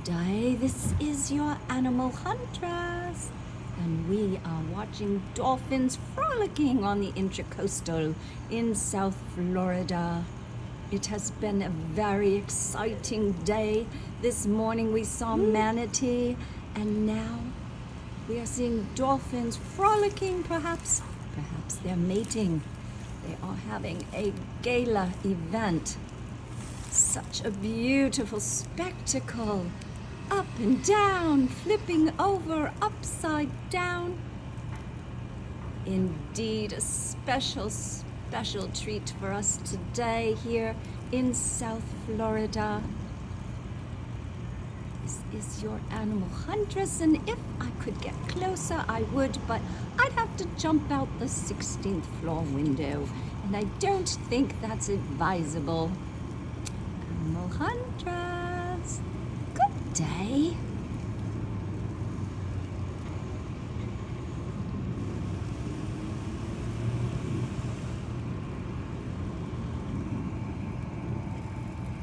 Day. This is your animal huntress, and we are watching dolphins frolicking on the Intracoastal in South Florida. It has been a very exciting day. This morning we saw manatee, and now we are seeing dolphins frolicking. Perhaps they're mating. They are having a gala event. Such a beautiful spectacle. Up and down, flipping over, upside down. Indeed, a special treat for us today here in South Florida. This is your animal huntress, and if I could get closer, I would, but I'd have to jump out the 16th floor window, and I don't think that's advisable. Animal huntress.